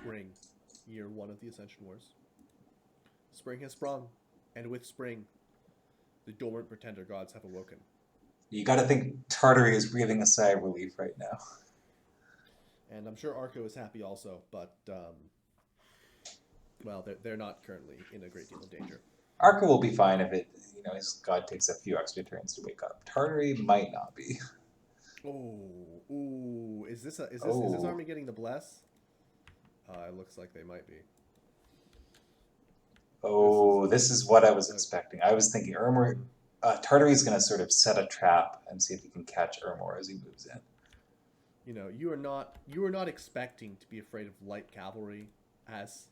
spring, year 1 of the Ascension Wars. Spring has sprung, and with spring, the dormant pretender gods have awoken. You got to think Tartary is breathing a sigh of relief right now. And I'm sure Arco is happy also, but, well, they're not currently in a great deal of danger. Arca will be fine if his god takes a few extra turns to wake up. Tartary might not be. Ooh, is this Oh. army getting the bless? It looks like they might be. Oh, this is what I was expecting. I was thinking Tartary is going to sort of set a trap and see if he can catch Ermor as he moves in. You are not expecting to be afraid of light cavalry as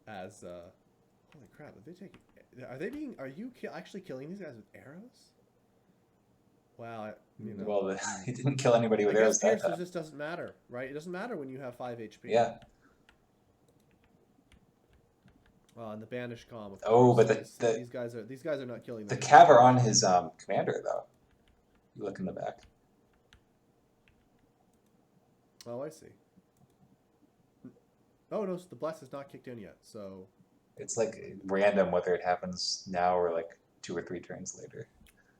holy crap, are you actually killing these guys with arrows? Wow, Well, he didn't kill anybody with I arrows guess that Pierce time. just doesn't matter, right? It doesn't matter when you have 5 HP. Yeah. Well, and the banished calm. Of Oh, course. but these guys are not killing the them. cav are on his commander though. You look in the back. Oh, I see. Oh no, so the bless is not kicked in yet. So it's like random whether it happens now or like 2 or 3 turns later.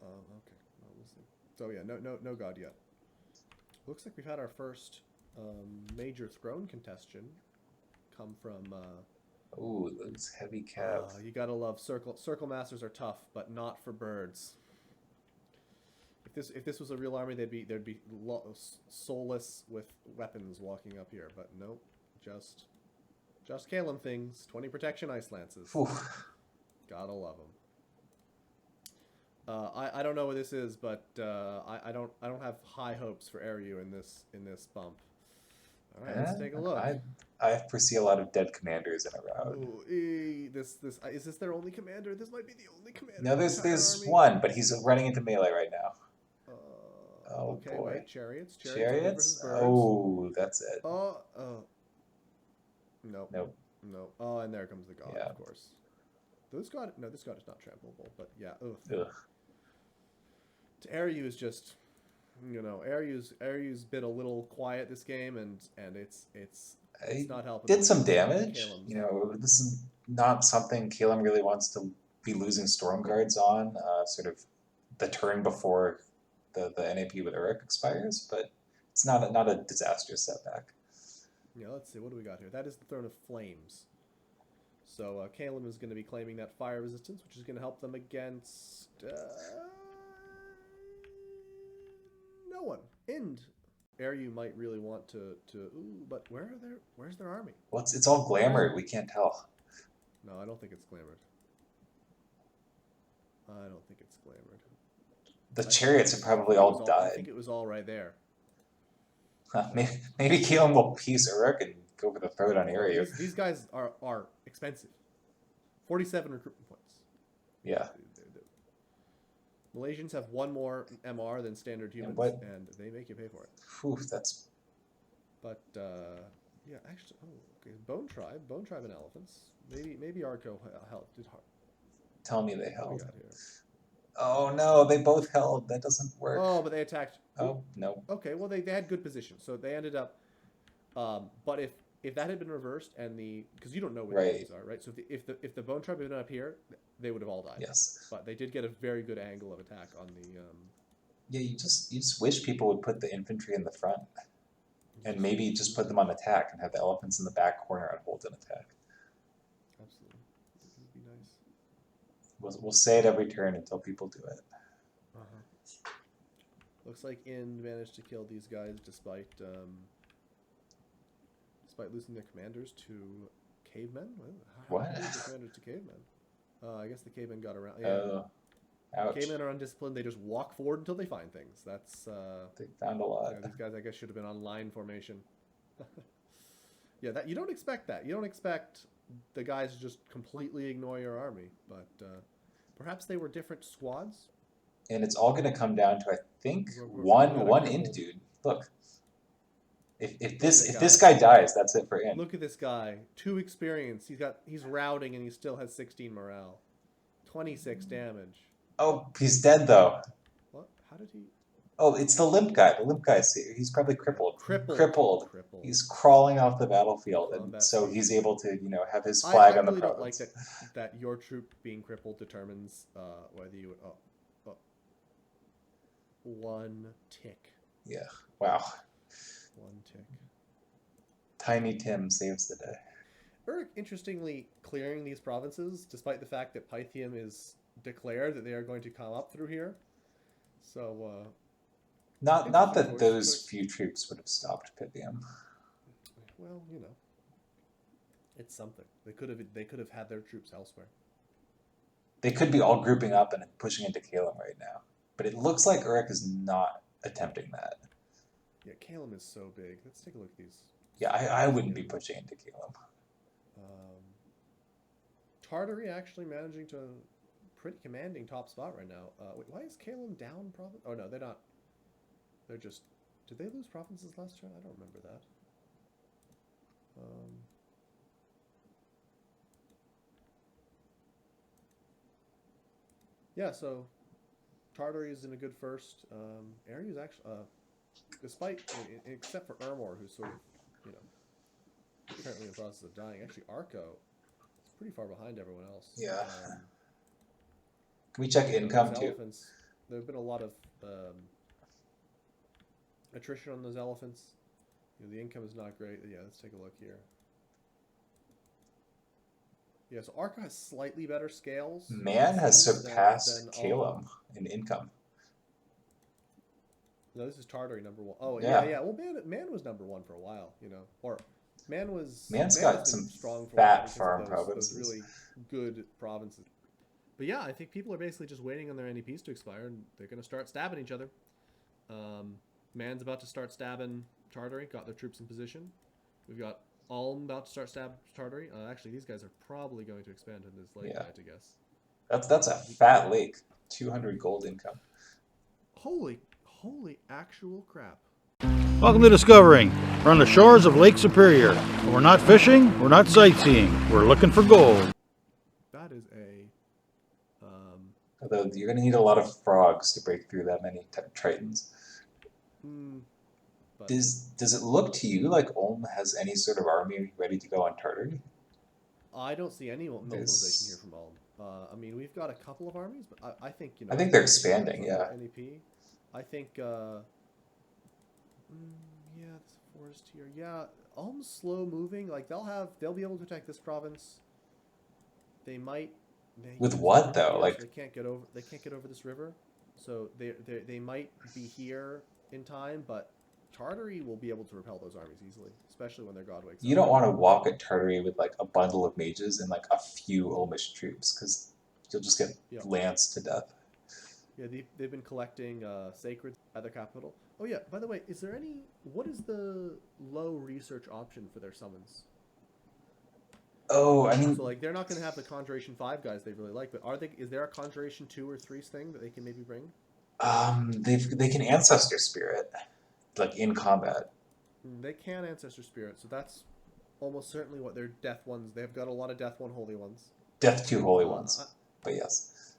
Okay. Well, we'll see. So yeah, no god yet. Looks like we've had our first major throne contestation come from. Ooh, those heavy cav. You gotta love circle masters are tough, but not for birds. If this was a real army, there'd be soulless with weapons walking up here, but nope, just Kalem things. 20 protection ice lances. Whew. Gotta love them. I don't know what this is, but I don't have high hopes for Eru in this bump. All right, let's take a look. I foresee a lot of dead commanders in a round. Ooh, is this their only commander? This might be the only commander. No, there's one, but he's running into melee right now. Okay, boy. wait, chariots. Oh, that's it. Nope. Nope. No. Oh, and there comes the god, Yeah. of course. This god is not trampleable, but yeah. Ugh. To Eru is just, Eru's been a little quiet this game, and it's not helping. Did some damage. This is not something Kalem really wants to be losing storm guards on. Sort of the turn before the NAP with Uruk expires, but it's not a disastrous setback. Yeah, let's see. What do we got here? That is the Throne of Flames. So Kalem is going to be claiming that fire resistance, which is going to help them against no one. And Eru might really want to. Ooh, but where's their army? It's all glamored. We can't tell. No, I don't think it's glamored. The chariots have probably all died. I think it was all right there. Maybe Kalem will piece Uruk and go for the throat on Eru. These guys are expensive. 47 recruitment points. Yeah. Malaysians have one more MR than standard humans, and they make you pay for it. Whew, that's. But yeah, actually, okay. Bone Tribe and elephants. Maybe Arco helped. Tell me they held. Oh no, they both held. That doesn't work. Oh, but they attacked. Oh no. Okay, well they had good position, so they ended up. But if that had been reversed and because you don't know where these are, right? So if the Bone Tribe had been up here, they would have all died. Yes. But they did get a very good angle of attack on the. Yeah, you just wish people would put the infantry in the front, and maybe just put them on attack and have the elephants in the back corner and hold an attack. Absolutely, it would be nice. We'll say it every turn until people do it. Looks like Ind managed to kill these guys despite losing their commanders to cavemen. What? How did they lose their commanders to cavemen? I guess the cavemen got around. Yeah. Ouch. Cavemen are undisciplined. They just walk forward until they find things. That's. They found a lot. These guys, I guess, should have been on line formation. Yeah, that you don't expect that. You don't expect the guys to just completely ignore your army, but perhaps they were different squads. And it's all going to come down to, I think, one Int dude. Look, if this guy dies, that's it for Int. Look at this guy. 2 experience. He's routing and he still has 16 morale, 26 damage. Oh, he's dead though. What? How did he? Oh, it's the limp guy. The limp guy. He's probably crippled. Crippled. Crippled. Crippled. He's crawling off the battlefield, and Combat so he's status. able to, have his I flag on the really don't like province. that your troop being crippled determines whether you would. Oh, one tick. Yeah. Wow. One tick. Tiny Tim saves the day. Uruk, interestingly, clearing these provinces, despite the fact that Pythium is declared that they are going to come up through here. So, Not interesting that choice. those few troops would have stopped Pythium. Well, it's something. They could have had their troops elsewhere. They could be all grouping up and pushing into Kalem right now. But it looks like Uruk is not attempting that. Yeah, Kalem is so big. Let's take a look at these. Yeah, I wouldn't be pushing into Kalem. Tartary actually managing to pretty commanding top spot right now. Wait, why is Kalem down province? Oh no, they're not. They're just. Did they lose provinces last turn? I don't remember that. Yeah, so Tartary is in a good first. Area is actually, despite, except for Ermor, who's sort of, currently in the process of dying. Actually, Arco is pretty far behind everyone else. Yeah. Can we check income those too? elephants, there have been a lot of attrition on those elephants. The income is not great. Yeah, let's take a look here. Yeah, so Arco has slightly better scales. Man has surpassed Kalem in income. No, this is Tartary number one. Oh, Yeah. yeah. Well, Man was number one for a while, or Man's got some strong for fat farm farm provinces. Those really good provinces. But yeah, I think people are basically just waiting on their NEPs to expire, and they're going to start stabbing each other. Man's about to start stabbing Tartary, got their troops in position. We've got Ulm about to start stab Tartary. Actually, these guys are probably going to expand in this lake, I guess. That's a fat lake. 200 gold income. Holy actual crap. Welcome to Discovering. We're on the shores of Lake Superior. And we're not fishing, we're not sightseeing. We're looking for gold. That is a... Although you're going to need a lot of frogs to break through that many tritons. Does it look to you like Ulm has any sort of army ready to go on Tartary? I don't see any mobilization here from Ulm. I mean, we've got a couple of armies, but I think, I think they're expanding, yeah. NEP. I think, yeah, this forest here. Yeah, Ulm's slow moving. Like, they'll be able to attack this province. They might. With what though? Like they can't get over this river, so they might be here in time, but Tartary will be able to repel those armies easily, especially when their god wakes up. You don't want to walk at Tartary with like a bundle of mages and like a few Ulmish troops, because you'll just get lanced to death. Yeah, they've been collecting sacred at their capital. Oh yeah, by the way, what is the low research option for their summons? Oh, I mean, so like they're not going to have the Conjuration 5 guys they really like, but is there a Conjuration 2 or 3 thing that they can maybe bring? They can Ancestor Spirit, like in combat. They can Ancestor Spirit, so that's almost certainly what their Death ones. They've got a lot of Death 1 holy ones. Death 2 holy ones, but yes.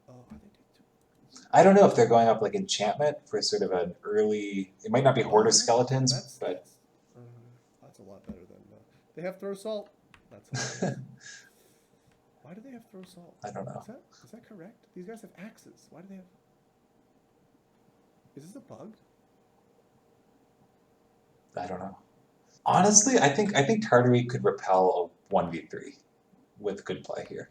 Oh, are they Death 2? I don't know if they're going up like enchantment for sort of an early. It might not be Hoarder skeletons, but that's a lot better than they have Throw Salt. That's why do they have Throw Salt? I don't know. Is that correct? These guys have axes. Why do they have? Is this a bug? I don't know. Honestly, I think Tartary could repel a 1v3 with good play here.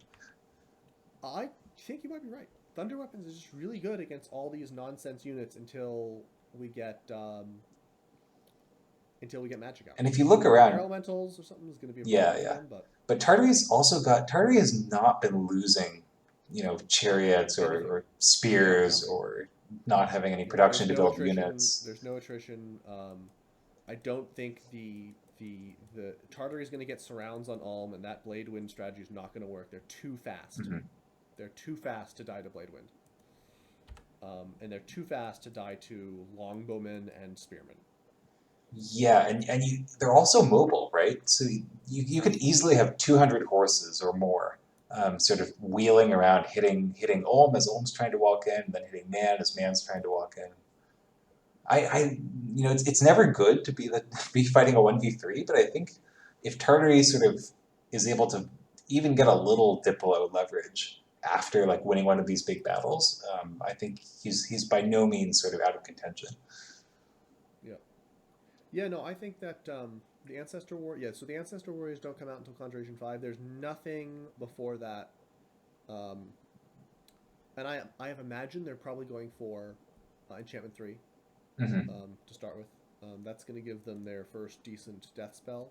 I think you might be right. Thunder Weapons is just really good against all these nonsense units until we get magic out. And if you look around, elementals or something is going to be a problem. But Tartary has not been losing, chariots or spears or not having any production to build units. There's no attrition. I don't think the Tartary is going to get surrounds on Ulm, and that Blade Wind strategy is not going to work. They're too fast. Mm-hmm. They're too fast to die to Blade Wind. And they're too fast to die to Longbowmen and Spearmen. Yeah, and they're also mobile, right? So you could easily have 200 horses or more, sort of wheeling around, hitting Ulm as Ulm's trying to walk in, and then hitting Man as Man's trying to walk in. it's never good to be fighting a 1v3, but I think if Tartary sort of is able to even get a little Diplo leverage after like winning one of these big battles, I think he's by no means sort of out of contention. Yeah, no, I think that the Ancestor War. Yeah, so the Ancestor Warriors don't come out until Conjuration 5. There's nothing before that. And I have imagined they're probably going for Enchantment 3 to start with. That's going to give them their first decent death spell.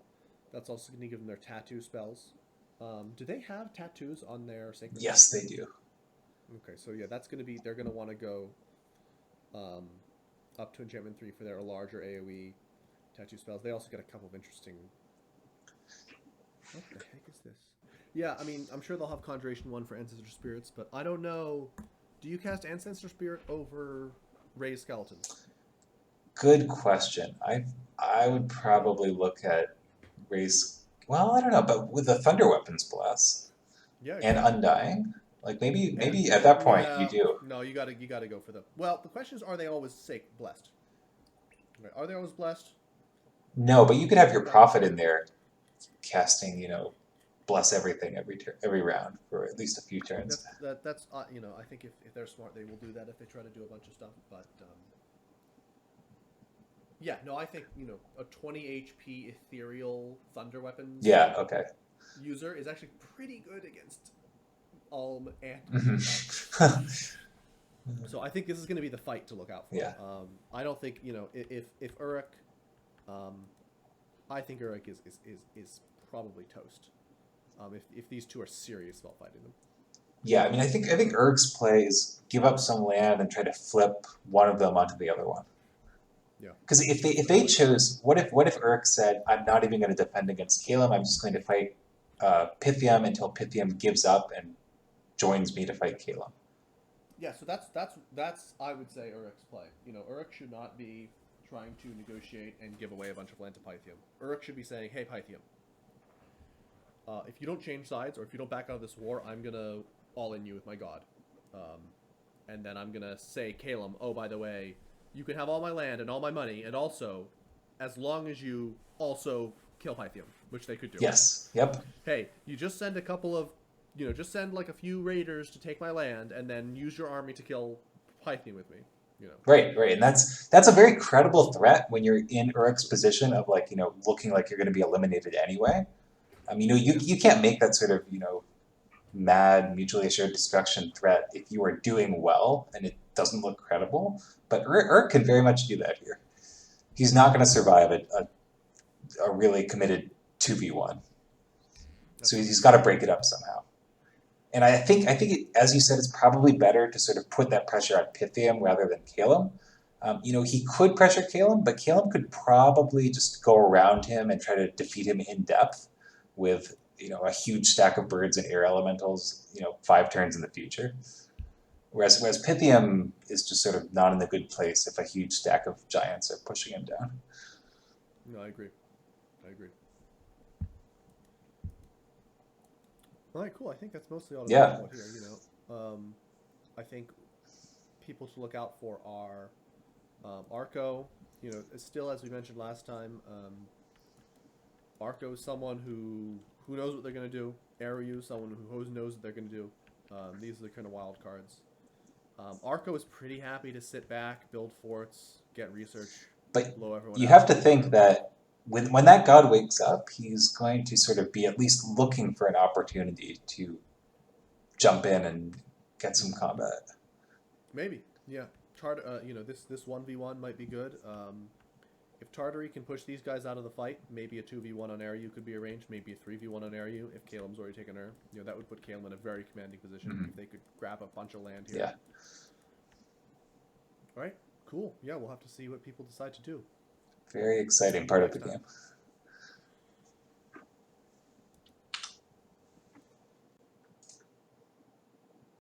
That's also going to give them their tattoo spells. Do they have tattoos on their sacred? Yes, they do. Okay, so yeah, that's going to be. They're going to want to go up to Enchantment 3 for their larger AoE tattoo spells. They also get a couple of interesting. What the heck is this? Yeah, I mean, I'm sure they'll have Conjuration 1 for Ancestor Spirits, but I don't know. Do you cast Ancestor Spirit over Raised Skeletons? Good question. I would probably look at Raise. Well, I don't know, but with the Thunder Weapons Bless and Undying, like maybe at that point you do. No, you gotta go for them. Well, the question is, are they always blessed? Are they always blessed? No, but you could have your Prophet in there casting, bless everything every round for at least a few turns. That's I think if they're smart, they will do that if they try to do a bunch of stuff. But yeah, no, I think a 20 HP ethereal thunder weapons. Yeah. Okay. User is actually pretty good against Alm and. So I think this is going to be the fight to look out for. Yeah. I don't think if Uruk. I think Uruk is probably toast. If these two are serious about fighting them. Yeah, I mean, I think Urg's play is give up some land and try to flip one of them onto the other one. Yeah. Because if they chose, what if Urg said, I'm not even going to defend against Caleb, I'm just going to fight Pythium until Pythium gives up and joins me to fight Caleb. Yeah, so that's I would say Uruk's play. Uruk should not be trying to negotiate and give away a bunch of land to Pythium. Uruk should be saying, hey, Pythium, if you don't change sides or if you don't back out of this war, I'm going to all-in you with my god. And then I'm going to say, Caleb, oh, by the way, you can have all my land and all my money, and also, as long as you also kill Pythium, which they could do. Yes, yep. Hey, you just send a couple of, just send like a few raiders to take my land, and then use your army to kill Pythium with me. Right, and that's a very credible threat when you're in Uruk's position of looking like you're going to be eliminated anyway. I mean, you can't make that sort of mad mutually assured destruction threat if you are doing well and it doesn't look credible. But Uruk can very much do that here. He's not going to survive a really committed 2v1. So he's got to break it up somehow. And I think as you said, it's probably better to sort of put that pressure on Pythium rather than Caleb. He could pressure Caleb, but Caleb could probably just go around him and try to defeat him in depth with a huge stack of birds and air elementals 5 turns in the future. Whereas Pythium is just sort of not in the good place if a huge stack of giants are pushing him down. No, I agree. All right, cool. I think that's mostly all to talk about here. I think people to look out for are Arco. Still, as we mentioned last time, Arco is someone who knows what they're going to do. Aryu, someone who knows what they're going to do. These are the kind of wild cards. Arco is pretty happy to sit back, build forts, get research, blow everyone you out. have to think that when that god wakes up, he's going to sort of be at least looking for an opportunity to jump in and get some combat. Maybe, yeah. This 1v1 might be good. If Tartary can push these guys out of the fight, maybe a 2v1 on Aryu could be arranged, maybe a 3v1 on Aryu if Caleb's already taken her. That would put Caleb in a very commanding position if they could grab a bunch of land here. Yeah. All right, cool. Yeah, we'll have to see what people decide to do. Very exciting part of the game.